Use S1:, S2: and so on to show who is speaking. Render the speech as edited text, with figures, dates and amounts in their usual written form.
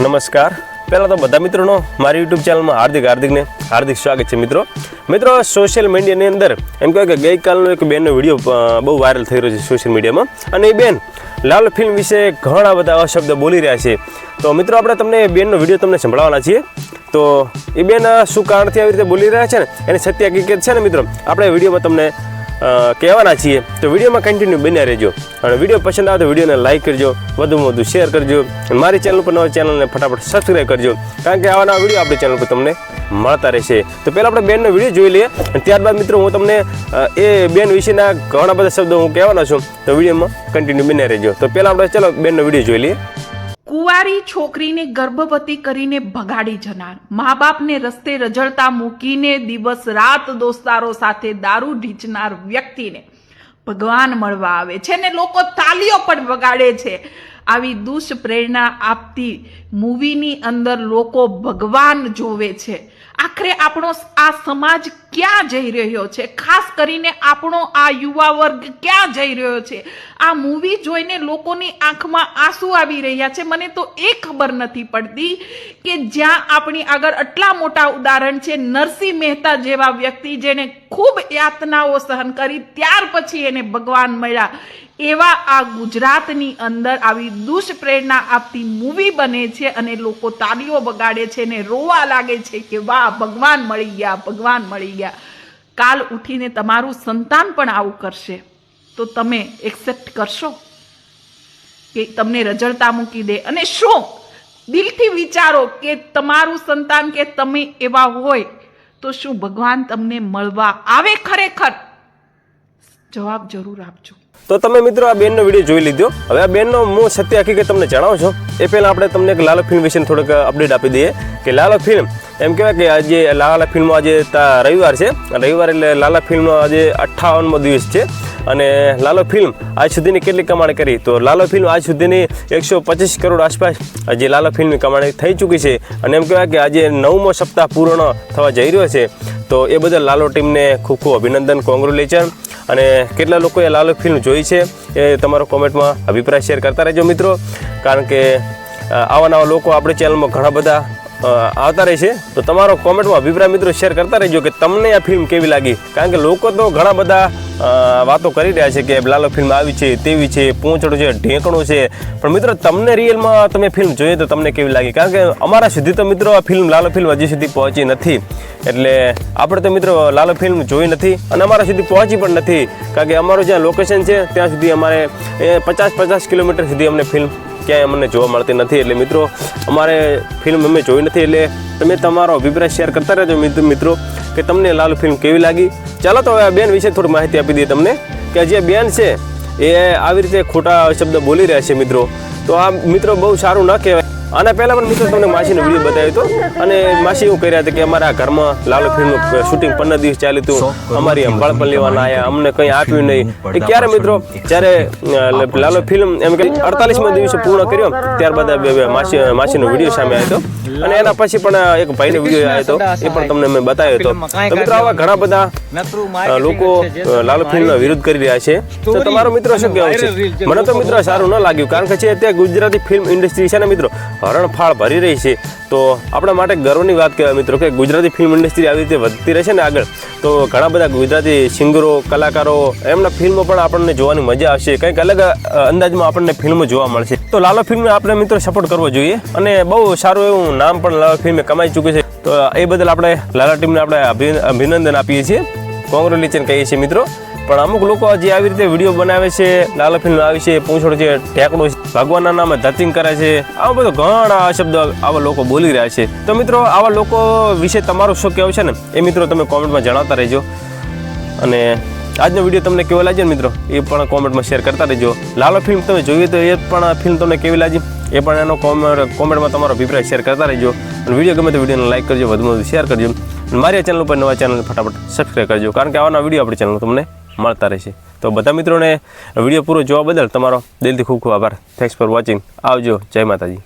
S1: નમસ્કાર. પહેલાં તો બધા મિત્રોનો મારી યુટ્યુબ ચેનલમાં હાર્દિક સ્વાગત છે. મિત્રો સોશિયલ મીડિયાની અંદર એમ કહેવાય કે ગઈકાલનો એક બેનનો વિડીયો બહુ વાયરલ થઈ રહ્યો છે સોશિયલ મીડિયામાં, અને એ બેન લાલ ફિલ્મ વિશે ઘણા બધા અશબ્દ બોલી રહ્યા છે. તો મિત્રો આપણે તમને બેનનો વિડીયો તમને સંભળાવવાના છીએ. તો એ બેન શું કારણથી આવી રીતે બોલી રહ્યા છે ને એની સત્ય હકીકત છે ને મિત્રો આપણે વિડીયોમાં તમને કહેવાના છીએ. તો વિડીયોમાં કન્ટિન્યુ બન્યા રહેજો, અને વિડીયો પસંદ આવે તો વિડીયોને લાઇક કરજો, વધુમાં વધુ શેર કરજો, અને મારી ચેનલ ઉપર નવા ચેનલને ફટાફટ સબસ્ક્રાઈબ કરજો, કારણ કે આવા નવા વિડીયો આપણી ચેનલ પર તમને મળતા રહેશે. તો પહેલાં આપણે બેનનો વિડીયો જોઈ લઈએ, અને ત્યારબાદ મિત્રો હું તમને એ બેન વિશેના ઘણા બધા શબ્દો હું કહેવાનો છું. તો વિડીયોમાં કન્ટિન્યુ બન્યા રહેજો. તો પહેલાં આપણે ચાલો બેનનો વિડીયો જોઈ લઈએ.
S2: કુંવારી છોકરીને ગર્ભવતી કરીને ભગાડી જનાર, મા બાપને રસ્તે રજળતા મૂકીને દિવસ રાત દોસ્તારો સાથે દારૂ ઢીંચનાર વ્યક્તિને ભગવાન મળવા આવે છે ને લોકો તાલીઓ પણ વગાડે છે. આવી દુષ્પ્રેરણા આપતી મૂવીની અંદર લોકો ભગવાન જોવે છે. આખરે આપણો આ સમાજ ક્યાં જઈ રહ્યો છે? ખાસ કરીને આપણો આ યુવા વર્ગ ક્યાં જઈ રહ્યો છે? આ મૂવી જોઈને લોકોની આંખમાં આંસુ આવી રહ્યા છે. મને તો એ ખબર નથી પડતી કે જ્યાં આપણી આગળ આટલા મોટા ઉદાહરણ છે, નરસિંહ મહેતા જેવા વ્યક્તિ જેને ખૂબ યાતનાઓ સહન કરી ત્યાર પછી એને ભગવાન મળ્યા, એવા આ ગુજરાતની અંદર આવી દુષ્પ્રેરણા આપતી મૂવી બને છે અને લોકો તાળીઓ બગાડે છે ને રોવા લાગે છે કે વાહ ભગવાન મળી ગયા, ભગવાન મળી ગયા. કાલ ઉઠીને તમારું સંતાન પણ આવું કરશે તો તમે એક્સેપ્ટ કરશો કે તમને રજળતા મૂકી દે? અને શું દિલથી વિચારો કે તમારું સંતાન કે તમે એવા હોય તો શું ભગવાન તમને મળવા આવે? ખરેખર જવાબ જરૂર આપજો.
S1: તો તમે મિત્રો આ બેનનો વિડીયો જોઈ લીધો. હવે આ બેનનો હું સત્ય હકીકત તમને જણાવું છું. એ પહેલાં આપણે તમને એક લાલો ફિલ્મ વિશે થોડુંક અપડેટ આપી દઈએ કે લાલો ફિલ્મ એમ કહેવાય કે આજે લાલા ફિલ્મનો આજે રવિવાર છે. રવિવાર એટલે લાલા ફિલ્મનો આજે 58મો દિવસ છે. અને લાલો ફિલ્મ આજ સુધીની કેટલી કમાણી કરી? તો લાલો ફિલ્મ આજ સુધીની 125 કરોડ આસપાસ આજે લાલો ફિલ્મની કમાણી થઈ ચૂકી છે. અને એમ કહેવાય કે આજે 9મો સપ્તાહ પૂર્ણ થવા જઈ રહ્યો છે. તો એ બદલ લાલો ટીમને ખૂબ ખૂબ અભિનંદન, કોંગ્રેચ્યુલેશન. અને કેટલા લોકોએ લાલો ફિલ્મ જોઈ છે એ તમારો કોમેન્ટમાં અભિપ્રાય શેર કરતા રહેજો મિત્રો, કારણ કે આવા નવા લોકો આપણી ચેનલમાં ઘણા બધા આવતા રહે છે. તો તમારો કોમેન્ટમાં અભિપ્રાય મિત્રો શેર કરતા રહેજો કે તમને આ ફિલ્મ કેવી લાગી, કારણ કે લોકો તો ઘણા બધા વાતો કરી રહ્યા છે કે લાલો ફિલ્મ આવી છે, તેવી છે, પૂંછડું છે, ઢેંકણું છે, પણ મિત્રો તમને રિયલમાં તમે ફિલ્મ જોઈએ તો તમને કેવી લાગી? કારણ કે અમારા સુધી તો મિત્રો આ ફિલ્મ લાલો ફિલ્મ હજી સુધી પહોંચી નથી, એટલે આપણે તો મિત્રો લાલો ફિલ્મ જોઈ નથી અને અમારા સુધી પહોંચી પણ નથી, કારણ કે અમારું જ્યાં લોકેશન છે ત્યાં સુધી અમારે 50 કિલોમીટર સુધી અમને ફિલ્મ ક્યાંય અમને જોવા મળતી નથી. એટલે મિત્રો અમારે ફિલ્મ અમે જોઈ નથી, એટલે તમે તમારો અભિપ્રાય શેર કરતા રહેજો મિત્રો કે તમને લાલો ફિલ્મ કેવી લાગી. ચાલો તો હવે આ બેન વિશે થોડી માહિતી આપી દઈએ તમને કે જે બેન છે એ આવી રીતે ખોટા શબ્દ બોલી રહ્યા છે મિત્રો. તો આ મિત્રો બહુ સારું ન કહેવાય. આના પહેલાં પણ મિત્રો તમને માસીનો વિડીયો બતાવ્યો હતો, અને માસી એવું કહી રહ્યા હતા કે અમારા ઘરમાં લાલો ફિલ્મનું શૂટિંગ 15 દિવસ ચાલ્યું હતું, અમારી સંભાળ પણ લેવાના આવ્યા, અમને કંઈ આપ્યું નહીં. એ ક્યારે મિત્રો જ્યારે લાલો ફિલ્મ એમ કે 48મા દિવસે પૂર્ણ કર્યો ત્યારબાદ માસીનો વિડીયો સામે આવ્યો હતો, અને એના પછી પણ એક ભાઈનો વિડીયો આવ્યો હતો, એ પણ તમને મેં બતાવ્યો હતો. તો મિત્રો આવા ઘણા બધા લોકો લાલો ફિલ્મનો વિરોધ કરી રહ્યા છે. તો તમારો મિત્રો શું કહેવું છે? મને તો મિત્રો સારું ન લાગ્યું, કારણ કે છે ત્યાં ગુજરાતી ફિલ્મ ઇન્ડસ્ટ્રી છે ને મિત્રો હરણફાળ ભરી રહી છે. તો આપણા માટે ગર્વની વાત કહેવાય મિત્રો કે ગુજરાતી ફિલ્મ ઇન્ડસ્ટ્રી આવી રીતે વધતી રહેશે ને આગળ, તો ઘણા બધા ગુજરાતી સિંગરો, કલાકારો, એમના ફિલ્મો પણ આપણને જોવાની મજા આવશે, કંઈક અલગ અંદાજમાં આપણને ફિલ્મો જોવા મળશે. તો લાલો ફિલ્મને આપણે મિત્રો સપોર્ટ કરવો જોઈએ, અને બહુ સારું એવું નામ પણ લાલો ફિલ્મે કમાઈ ચૂકી છે. તો એ બદલ આપણે લાલા ટીમને આપણે અભિનંદન આપીએ છીએ, કોંગ્રેચ્યુલેશન કહીએ છીએ મિત્રો. પણ અમુક લોકો જે આવી રીતે વિડીયો બનાવે છે, લાલો ફિલ્મ આવી છે, પૂંછડું છે, ઢેકણું છે, ભગવાનના નામે ધતિંગ કરે છે, આવા બધો ઘણા શબ્દો આવા લોકો બોલી રહ્યા છે. તો મિત્રો આવા લોકો વિશે તમારું શું કહેવું છે ને એ મિત્રો તમે કોમેન્ટમાં જણાવતા રહેજો. અને આજનો વિડીયો તમને કેવો લાગ્યો મિત્રો એ પણ કોમેન્ટમાં શેર કરતા રહેજો. લાલો ફિલ્મ તમે જોઈએ તો એ પણ ફિલ્મ તમને કેવી લાગી એ પણ એનો કોમેન્ટમાં તમારો અભિપ્રાય શેર કરતા રહેજો. અને વિડીયો ગમે તો વિડીયોને લાઈક કરજો, વધુમાં વધુ શેર કરજો. અને મારી ચેનલ ઉપર નવા ચેનલ ફટાફટ સબસ્ક્રાઈબ કરજો, કારણ કે આવાના વિડીયો આપણી ચેનલ તમને મળતા રહેશે. તો બધા મિત્રોને વિડીયો પૂરો જોવા બદલ તમારો દિલથી ખૂબ ખૂબ આભાર. Thanks for watching. આવજો. જય માતાજી.